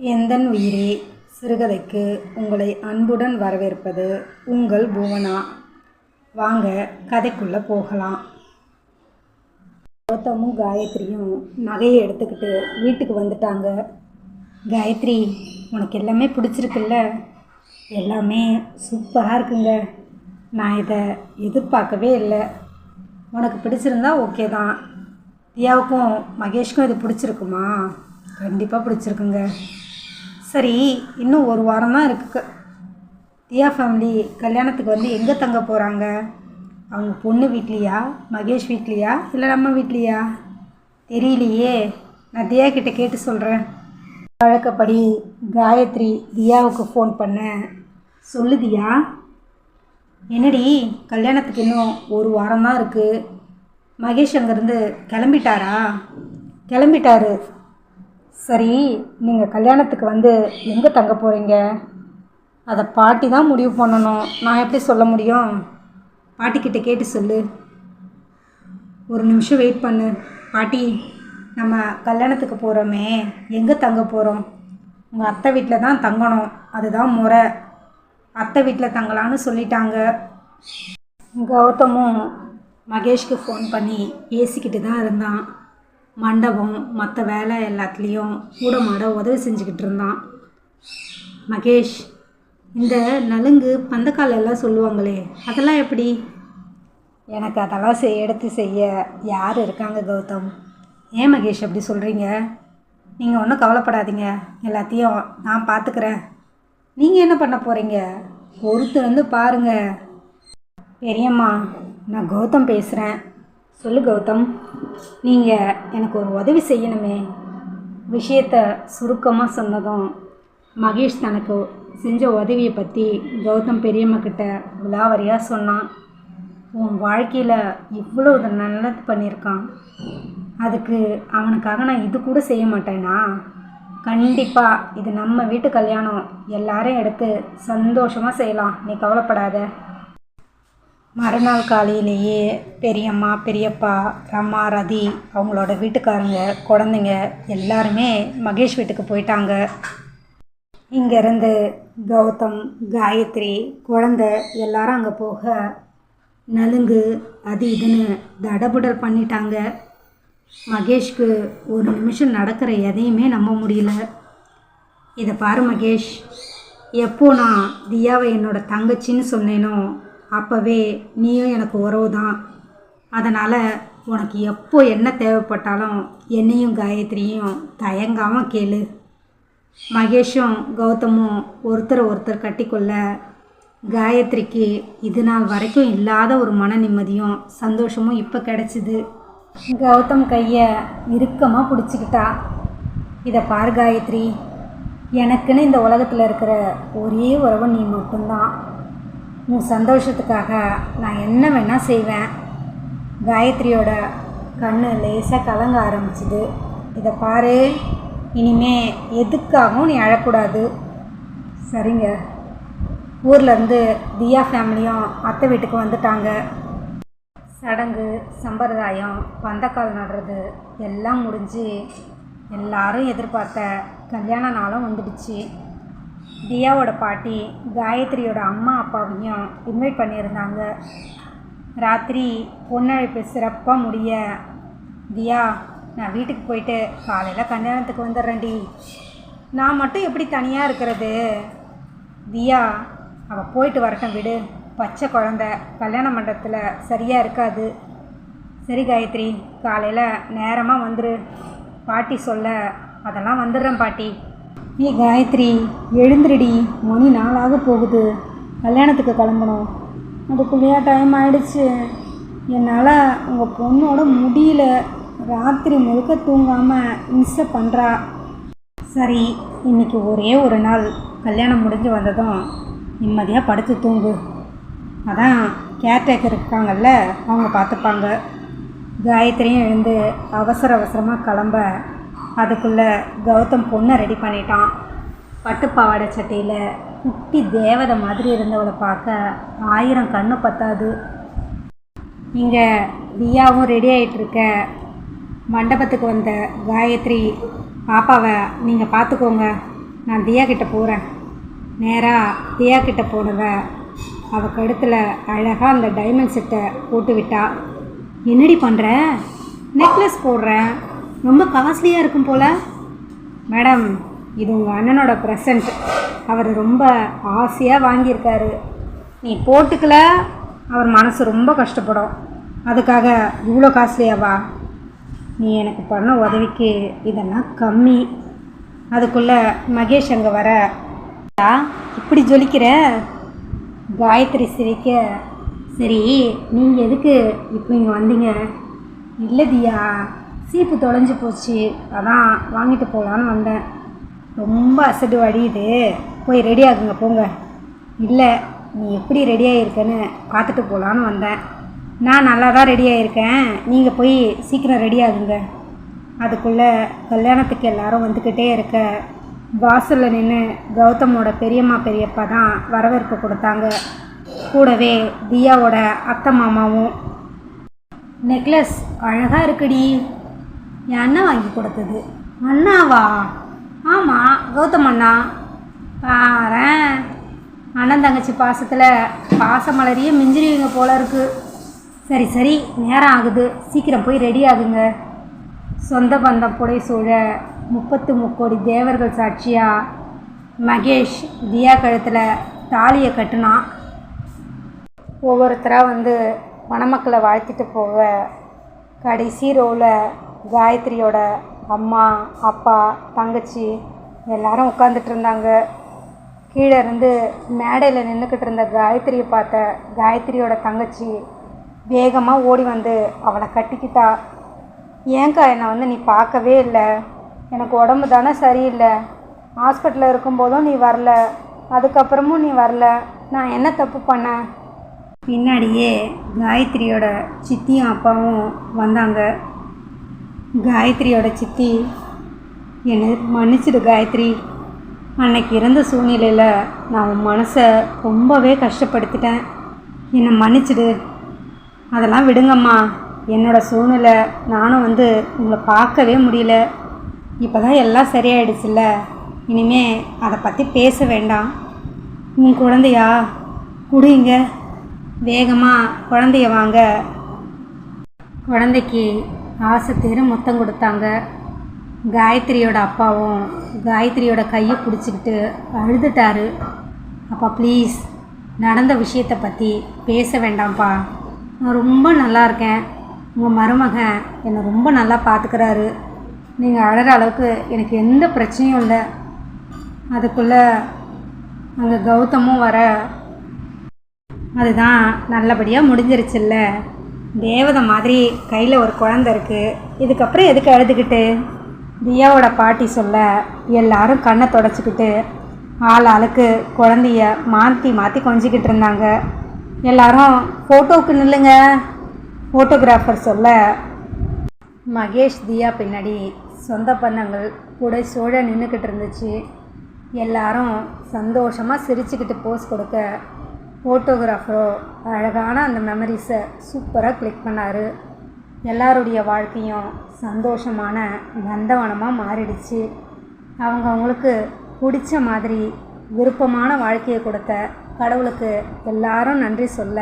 எந்தன் உயிரே சிறுகதைக்கு உங்களை அன்புடன் வரவேற்பது உங்கள் புவனா. வாங்க கதைக்குள்ளே போகலாம். கௌதமும் காயத்ரியும் நகையை எடுத்துக்கிட்டு வீட்டுக்கு வந்துட்டாங்க. காயத்ரி, உனக்கு எல்லாமே பிடிச்சிருக்குல்ல? எல்லாமே சூப்பராக இருக்குங்க. நான் இதை எதிர்பார்க்கவே இல்லை. உனக்கு பிடிச்சிருந்தா ஓகே தான். தியாவுக்கும் மகேஷ்க்கும் இது பிடிச்சிருக்குமா? கண்டிப்பாக பிடிச்சிருக்குங்க. சரி, இன்னும் ஒரு வாரம் தான் இருக்குது. தியா ஃபேமிலி கல்யாணத்துக்கு வந்து எங்கே தங்க போகிறாங்க? அவங்க பொண்ணு வீட்லையா, மகேஷ் வீட்லையா, இல்லை நம்ம வீட்லையா? தெரியலையே. நான் தியா கிட்டே கேட்டு சொல்கிறேன். வழக்கப்படி காயத்ரி தியாவுக்கு ஃபோன் பண்ணேன். சொல்லு தியா. என்னடி, கல்யாணத்துக்கு இன்னும் ஒரு வாரம் தான் இருக்குது. மகேஷ் அங்கேருந்து கிளம்பிட்டாரா? கிளம்பிட்டாரு. சரி, நீங்கள் கல்யாணத்துக்கு வந்து எங்கே தங்க போகிறீங்க? அதை பாட்டி தான் முடிவு பண்ணணும். நான் எப்படி சொல்ல முடியும்? பாட்டிக்கிட்ட கேட்டு சொல்லு. ஒரு நிமிஷம் வெயிட் பண்ணு. பாட்டி, நம்ம கல்யாணத்துக்கு போகிறோமே, எங்கே தங்க போகிறோம்? உங்கள் அத்தை வீட்டில் தான் தங்கணும். அதுதான் முறை. அத்தை வீட்டில் தங்கலான்னு சொல்லிட்டாங்க. கௌதமும் மகேஷ்க்கு ஃபோன் பண்ணி பேசிக்கிட்டு தான் இருந்தான். மண்டபம் மற்ற வேலை எல்லாத்துலேயும் கூட மாட உதவி செஞ்சுக்கிட்டு இருந்தான். மகேஷ், இந்த நலுங்கு பந்தக்கால் எல்லாம் சொல்லுவாங்களே, அதெல்லாம் எப்படி? எனக்கு அதெல்லாம் எடுத்து செய்ய யார் இருக்காங்க கௌதம்? ஏன் மகேஷ் அப்படி சொல்கிறீங்க? நீங்கள் ஒன்றும் கவலைப்படாதீங்க, எல்லாத்தையும் நான் பார்த்துக்கிறேன். நீங்கள் என்ன பண்ண போகிறீங்க? பொறுத்து வந்து பாருங்கள். பெரியம்மா, நான் கௌதம் பேசுகிறேன். சொல்லு கௌதம். நீங்கள் எனக்கு ஒரு உதவி செய்யணுமே. விஷயத்தை சுருக்கமாக சொன்னதும் மகேஷ் தனக்கு செஞ்ச உதவியை பற்றி கௌதம் பெரியம்மாக்கிட்ட விலாவரியாக சொன்னான். உன் வாழ்க்கையில் இவ்வளோ நல்லது பண்ணியிருக்கான். அதுக்கு அவனுக்காக நான் இது கூட செய்ய மாட்டேனா? கண்டிப்பாக இது நம்ம வீட்டு கல்யாணம். எல்லாரையும் எடுத்து சந்தோஷமாக செய்யலாம். நீ கவலைப்படாத. மறுநாள் காலையிலேயே பெரியம்மா, பெரியப்பா, ரம்மா, ரதி, அவங்களோட வீட்டுக்காரங்க, குழந்தைங்க எல்லாருமே மகேஷ் வீட்டுக்கு போயிட்டாங்க. இங்கேருந்து கௌதம், காயத்ரி, குழந்தை எல்லாரும் அங்கே போக நலுங்கு அது இதுன்னு தடபுடல் பண்ணிட்டாங்க. மகேஷ்க்கு ஒரு நிமிஷம் நடக்கிற எதையுமே நம்ப முடியல. இதை பாரு மகேஷ், எப்போ நான் தியாவை என்னோட தங்கச்சின்னு சொன்னேனோ அப்போவே நீயும் எனக்கு உறவு தான். அதனால் உனக்கு எப்போ என்ன தேவைப்பட்டாலும் என்னையும் காயத்ரியும் தயங்காமல் கேளு. மகேஷும் கௌதமும் ஒருத்தர் கட்டிக்கொள்ள காயத்ரிக்கு இது நாள் வரைக்கும் இல்லாத ஒரு மன நிம்மதியும் சந்தோஷமும் இப்போ கிடச்சிது. கௌதம் கையை இறுக்கமாக பிடிச்சிக்கிட்டா. இதை பாரு காயத்ரி, எனக்குன்னு இந்த உலகத்தில் இருக்கிற ஒரே உறவு நீ மட்டும்தான். உன் சந்தோஷத்துக்காக நான் என்ன வேணால் செய்வேன். காயத்ரியோட கண்ணு லேசாக கலங்க ஆரம்பிச்சுது. இதை பாரு, இனிமே எதுக்காகவும் நீ அழக்கூடாது. சரிங்க. ஊர்லேருந்து தியா ஃபேமிலியும் அத்தை வீட்டுக்கு வந்துட்டாங்க. சடங்கு, சம்பிரதாயம், பந்தக்கால் நடுறது எல்லாம் முடிஞ்சு எல்லாரும் எதிர்பார்த்த கல்யாண நாளும் வந்துடுச்சு. தியாவோட பாட்டி காயத்ரியோட அம்மா அப்பாவையும் இன்வைட் பண்ணியிருந்தாங்க. ராத்திரி பொண்ணழைப்பு சிறப்பாக முடிய, தியா, நான் வீட்டுக்கு போயிட்டு காலையில் கல்யாணத்துக்கு வந்துடுறேன்டி. நான் மட்டும் எப்படி தனியாக இருக்கிறது? தியா, அவள் போயிட்டு வரட்டும் விடு. பச்சை குழந்த கல்யாண மண்டபத்தில் சரியாக இருக்காது. சரி காயத்ரி, காலையில் நேரமாக வந்துரு. பாட்டி சொல்ல அதெல்லாம் வந்துடுறேன் பாட்டி. நீ காயத்ரி, எழுந்திரடி. மணி 4 போகுது. கல்யாணத்துக்கு கிளம்பணும். அதுக்குள்ளேயா டைம் ஆயிடுச்சு. என்னால் உங்கள் பொண்ணோட முடியல. ராத்திரி முழுக்க தூங்காமல் இம்சை பண்ணுறா. சரி, இன்றைக்கி ஒரே ஒரு நாள். கல்யாணம் முடிஞ்சு வந்ததும் நிம்மதியாக படுத்து தூங்கு. அதான் கேர்டேக்கர் இருக்காங்கல்ல, அவங்க பார்த்துப்பாங்க. காயத்ரியும் எழுந்து அவசரமாக கிளம்ப அதுக்குள்ளே கௌதம் பொண்ணை ரெடி பண்ணிட்டான். பட்டுப்பாவாடை சட்டையில் குட்டி தேவதை மாதிரி இருந்தவளை பார்க்க 1000 கண்ணு பத்தாது. இங்கே தியாவும் ரெடி ஆகிட்டுருக்க. மண்டபத்துக்கு வந்த காயத்ரி, பாப்பாவை நீங்கள் பார்த்துக்கோங்க. நான் தியா கிட்ட போகிறேன். நேராக தியா கிட்ட போனவ அவள் கழுத்தில் அழகாக அந்த டைமண்ட் செட்டை போட்டு விட்டா. என்னடி பண்ணுற? நெக்லஸ் போடுறேன், ரொம்ப காஸ்ட்லியாக இருக்கும் போல். மேடம், இது உங்கள் அண்ணனோட ப்ரெசண்ட். அவர் ரொம்ப ஆசையாக வாங்கியிருக்காரு. நீ போட்டுக்கல, அவர் மனசு ரொம்ப கஷ்டப்படும். அதுக்காக இவ்வளோ காஸ்ட்லியாவா? நீ எனக்கு பண்ண உதவிக்கு இதெல்லாம் கம்மி. அதுக்குள்ளே மகேஷ் அங்கே வர, இப்படி ஜொலிக்கிற? காயத்ரி சிரிக்க, சரி நீங்கள் எதுக்கு இப்போ இங்கே வந்தீங்க? இல்லை தியா, சீப்பு தொலைஞ்சி போச்சு, அதான் வாங்கிட்டு போகலான்னு வந்தேன். ரொம்ப அசடு வடியுது, போய் ரெடி ஆகுங்க போங்க. இல்லை, நீ எப்படி ரெடி ஆகியிருக்கேன்னு பார்த்துட்டு போகலான்னு வந்தேன். நான் நல்லா தான் ரெடி ஆகியிருக்கேன், நீங்கள் போய் சீக்கிரம் ரெடி ஆகுங்க. அதுக்குள்ளே கல்யாணத்துக்கு எல்லாரும் வந்துக்கிட்டே இருக்க வாசலில் நின்று கௌதமோட பெரியம்மா பெரியப்பா தான் வரவேற்பு கொடுத்தாங்க. கூடவே தியாவோட அத்தை மாமாவும். நெக்லஸ் அழகாக இருக்குடி, என் அண்ணா வாங்கி கொடுத்தது. அண்ணாவா? ஆமாம், கௌதம் அண்ணா. பாரேன், அண்ணன் தங்கச்சி பாசத்தில் பாசமலரியே மிஞ்சிருவீங்க போல இருக்குது. சரி சரி, நேரம் ஆகுது, சீக்கிரம் போய் ரெடி ஆகுங்க. சொந்த பந்தம் புடை சூழ 33 கோடி தேவர்கள் சாட்சியாக மகேஷ் தியா கழுத்தில் தாலியை கட்டுனான். ஒவ்வொருத்தராக வந்து மணமக்களை வாழ்த்திட்டு போக கடைசி ரோவில் காயத்ரியோட அம்மா, அப்பா, தங்கச்சி எல்லாரும் உட்காந்துட்டு இருந்தாங்க. கீழே இருந்து மேடையில் நின்றுக்கிட்டு இருந்த காயத்ரியை பார்த்த காயத்ரியோட தங்கச்சி வேகமாக ஓடி வந்து அவளை கட்டிக்கிட்டா. ஏங்கா என்னை வந்து நீ பார்க்கவே இல்லை? எனக்கு உடம்பு தானே சரியில்லை. ஹாஸ்பிட்டலில் இருக்கும்போதும் நீ வரல, அதுக்கப்புறமும் நீ வரல. நான் என்ன தப்பு பண்ணேன்? பின்னாடியே காயத்ரியோட சித்தியும் அப்பாவும் வந்தாங்க. காயத்ரியோட சித்தி, என்னை மன்னிச்சிடு காயத்ரி, அன்னைக்கு இருந்த சூழ்நிலையில் நான் உன் மனசை ரொம்பவே கஷ்டப்படுத்திட்டேன், என்னை மன்னிச்சிடு. அதெல்லாம் விடுங்கம்மா, என்னோடய சூழ்நிலை, நானும் வந்து உங்களை பார்க்கவே முடியல. இப்போ தான் எல்லாம் சரியாயிடுச்சுல்ல, இனிமே அதை பற்றி பேச வேண்டாம். உன் குழந்தையா? குடிங்க, வேகமாக குழந்தைய வாங்க. குழந்தைக்கு ஆசை தீர முத்தம் கொடுத்தாங்க. காயத்ரியோட அப்பாவும் காயத்ரியோட கையை பிடிச்சிக்கிட்டு அழுதுட்டாரு. அப்பா ப்ளீஸ், நடந்த விஷயத்தை பற்றி பேச வேண்டாம்ப்பா, நான் ரொம்ப நல்லா இருக்கேன், உங்கள் மருமகன் என்னை ரொம்ப நல்லா பார்த்துக்கிறாரு, நீங்கள் அழற அளவுக்கு எனக்கு எந்த பிரச்சனையும் இல்லை. அதுக்குள்ளே அங்கே கௌதமும் வர, அதுதான் நல்லபடியாக முடிஞ்சிருச்சுல்ல, தேவதை மாதிரி கையில் ஒரு குழந்தை இருக்குது, இதுக்கப்புறம் எதுக்கு அழுதுகிட்டு? தியாவோட பாட்டி சொல்ல எல்லாரும் கண்ணை தொடச்சிக்கிட்டு ஆள் ஆளுக்கு குழந்தைய மாற்றி மாற்றி கொஞ்சிக்கிட்டு இருந்தாங்க. எல்லாரும் ஃபோட்டோவுக்கு நில்லுங்க, ஃபோட்டோகிராஃபர் சொல்ல மகேஷ் தியா பின்னாடி சொந்த பந்தங்கள் கூட சோழ நின்றுக்கிட்டு இருந்துச்சு. எல்லாரும் சந்தோஷமாக சிரிச்சுக்கிட்டு போஸ் கொடுக்க ஃபோட்டோகிராஃபரோ அழகான அந்த மெமரிஸை சூப்பராக கிளிக் பண்ணார். எல்லாருடைய வாழ்க்கையும் சந்தோஷமான நந்தவனமாக மாறிடுச்சு. அவங்களுக்கு பிடிச்ச மாதிரி விருப்பமான வாழ்க்கையை கொடுத்த கடவுளுக்கு எல்லாரும் நன்றி சொல்ல